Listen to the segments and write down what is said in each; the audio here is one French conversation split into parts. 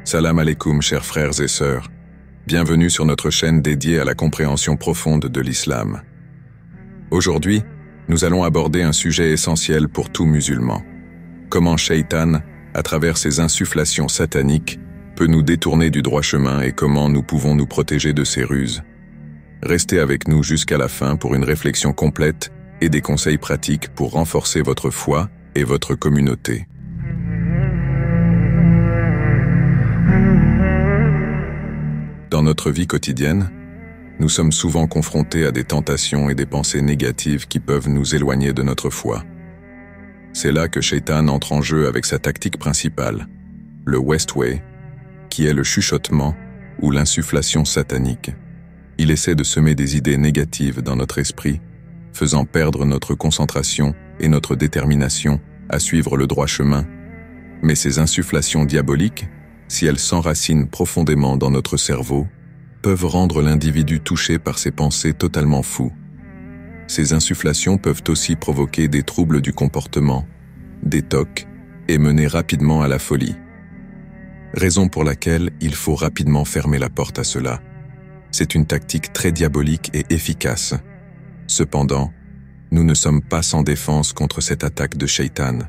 Salam alaikum, chers frères et sœurs. Bienvenue sur notre chaîne dédiée à la compréhension profonde de l'islam. Aujourd'hui, nous allons aborder un sujet essentiel pour tout musulman. Comment Shaitan, à travers ses insufflations sataniques, peut nous détourner du droit chemin et comment nous pouvons nous protéger de ses ruses. Restez avec nous jusqu'à la fin pour une réflexion complète et des conseils pratiques pour renforcer votre foi et votre communauté. Dans notre vie quotidienne, nous sommes souvent confrontés à des tentations et des pensées négatives qui peuvent nous éloigner de notre foi. C'est là que Shaitan entre en jeu avec sa tactique principale, le West Way, qui est le chuchotement ou l'insufflation satanique. Il essaie de semer des idées négatives dans notre esprit, faisant perdre notre concentration et notre détermination à suivre le droit chemin. Mais ces insufflations diaboliques, si elles s'enracinent profondément dans notre cerveau, peuvent rendre l'individu touché par ses pensées totalement fous. Ces insufflations peuvent aussi provoquer des troubles du comportement, des tocs, et mener rapidement à la folie. Raison pour laquelle il faut rapidement fermer la porte à cela. C'est une tactique très diabolique et efficace. Cependant, nous ne sommes pas sans défense contre cette attaque de Shaitan.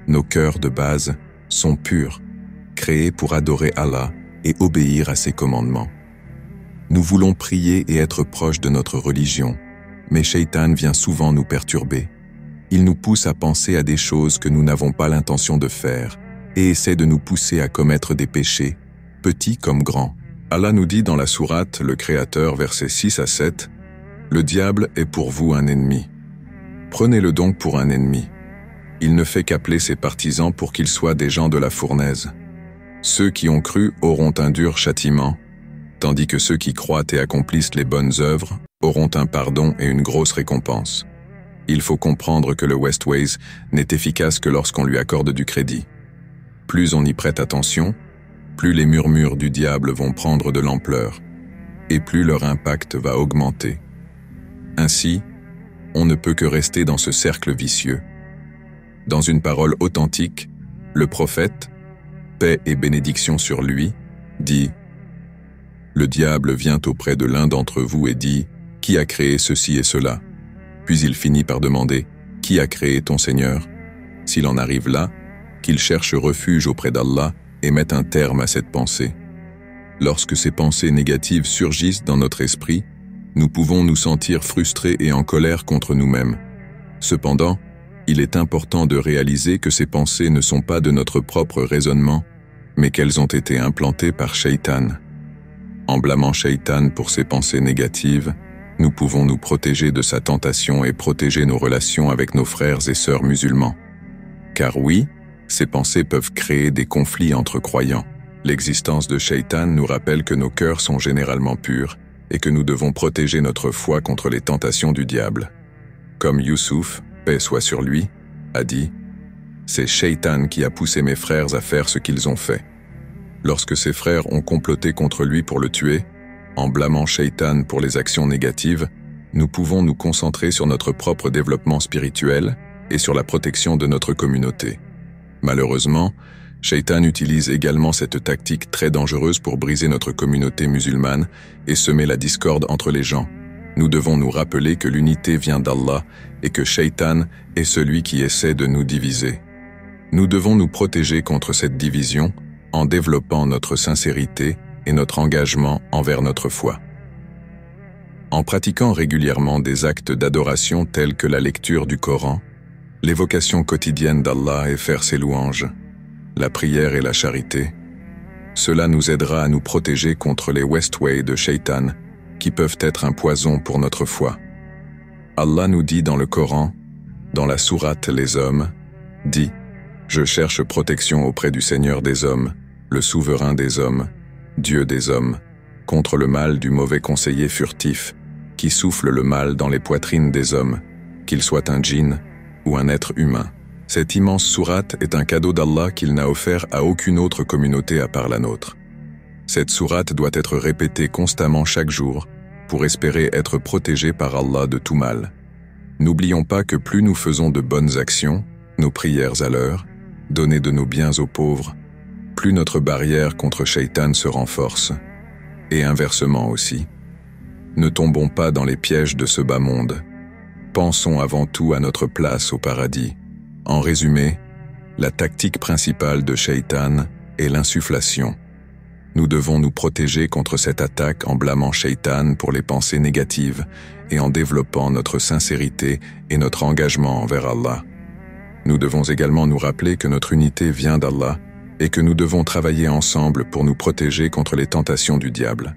Nos cœurs de base sont purs, créés pour adorer Allah et obéir à ses commandements. Nous voulons prier et être proches de notre religion, mais Shaitan vient souvent nous perturber. Il nous pousse à penser à des choses que nous n'avons pas l'intention de faire et essaie de nous pousser à commettre des péchés, petits comme grands. Allah nous dit dans la sourate Le Créateur, versets 6 à 7, « Le diable est pour vous un ennemi. Prenez-le donc pour un ennemi. Il ne fait qu'appeler ses partisans pour qu'ils soient des gens de la fournaise. Ceux qui ont cru auront un dur châtiment, tandis que ceux qui croient et accomplissent les bonnes œuvres auront un pardon et une grosse récompense. Il faut comprendre que le Westways n'est efficace que lorsqu'on lui accorde du crédit. Plus on y prête attention, plus les murmures du diable vont prendre de l'ampleur, et plus leur impact va augmenter. Ainsi, on ne peut que rester dans ce cercle vicieux. Dans une parole authentique, le prophète, paix et bénédiction sur lui, dit « Le diable vient auprès de l'un d'entre vous et dit « Qui a créé ceci et cela ?» Puis il finit par demander « Qui a créé ton Seigneur ?» S'il en arrive là, qu'il cherche refuge auprès d'Allah et mette un terme à cette pensée. Lorsque ces pensées négatives surgissent dans notre esprit, nous pouvons nous sentir frustrés et en colère contre nous-mêmes. Cependant, il est important de réaliser que ces pensées ne sont pas de notre propre raisonnement, mais qu'elles ont été implantées par Shaitan. En blâmant Shaitan pour ses pensées négatives, nous pouvons nous protéger de sa tentation et protéger nos relations avec nos frères et sœurs musulmans. Car oui, ces pensées peuvent créer des conflits entre croyants. L'existence de Shaitan nous rappelle que nos cœurs sont généralement purs et que nous devons protéger notre foi contre les tentations du diable. Comme Youssouf, paix soit sur lui, a dit « C'est Shaitan qui a poussé mes frères à faire ce qu'ils ont fait. » Lorsque ses frères ont comploté contre lui pour le tuer, en blâmant Shaitan pour les actions négatives, nous pouvons nous concentrer sur notre propre développement spirituel et sur la protection de notre communauté. Malheureusement, Shaitan utilise également cette tactique très dangereuse pour briser notre communauté musulmane et semer la discorde entre les gens. Nous devons nous rappeler que l'unité vient d'Allah et que Shaitan est celui qui essaie de nous diviser. Nous devons nous protéger contre cette division en développant notre sincérité et notre engagement envers notre foi. En pratiquant régulièrement des actes d'adoration tels que la lecture du Coran, l'évocation quotidienne d'Allah et faire ses louanges, la prière et la charité, cela nous aidera à nous protéger contre les Westways de Shaitan qui peuvent être un poison pour notre foi. Allah nous dit dans le Coran, dans la sourate Les Hommes, dit « Je cherche protection auprès du Seigneur des hommes, le souverain des hommes, Dieu des hommes, contre le mal du mauvais conseiller furtif, qui souffle le mal dans les poitrines des hommes, qu'il soit un djinn ou un être humain. » Cette immense sourate est un cadeau d'Allah qu'il n'a offert à aucune autre communauté à part la nôtre. Cette sourate doit être répétée constamment chaque jour pour espérer être protégé par Allah de tout mal. N'oublions pas que plus nous faisons de bonnes actions, nos prières à l'heure, donner de nos biens aux pauvres, plus notre barrière contre Shaitan se renforce, et inversement aussi. Ne tombons pas dans les pièges de ce bas monde. Pensons avant tout à notre place au paradis. En résumé, la tactique principale de Shaitan est l'insufflation. Nous devons nous protéger contre cette attaque en blâmant Shaitan pour les pensées négatives et en développant notre sincérité et notre engagement envers Allah. Nous devons également nous rappeler que notre unité vient d'Allah et que nous devons travailler ensemble pour nous protéger contre les tentations du diable.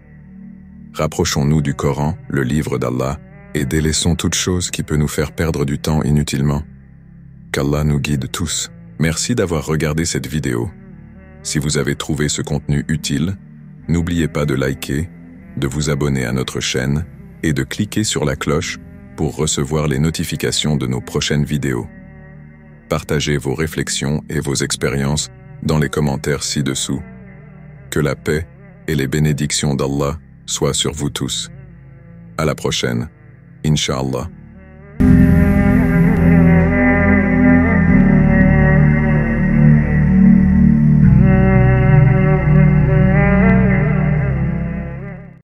Rapprochons-nous du Coran, le livre d'Allah, et délaissons toute chose qui peut nous faire perdre du temps inutilement. Qu'Allah nous guide tous. Merci d'avoir regardé cette vidéo. Si vous avez trouvé ce contenu utile, n'oubliez pas de liker, de vous abonner à notre chaîne et de cliquer sur la cloche pour recevoir les notifications de nos prochaines vidéos. Partagez vos réflexions et vos expériences dans les commentaires ci-dessous. Que la paix et les bénédictions d'Allah soient sur vous tous. À la prochaine, Inch'Allah.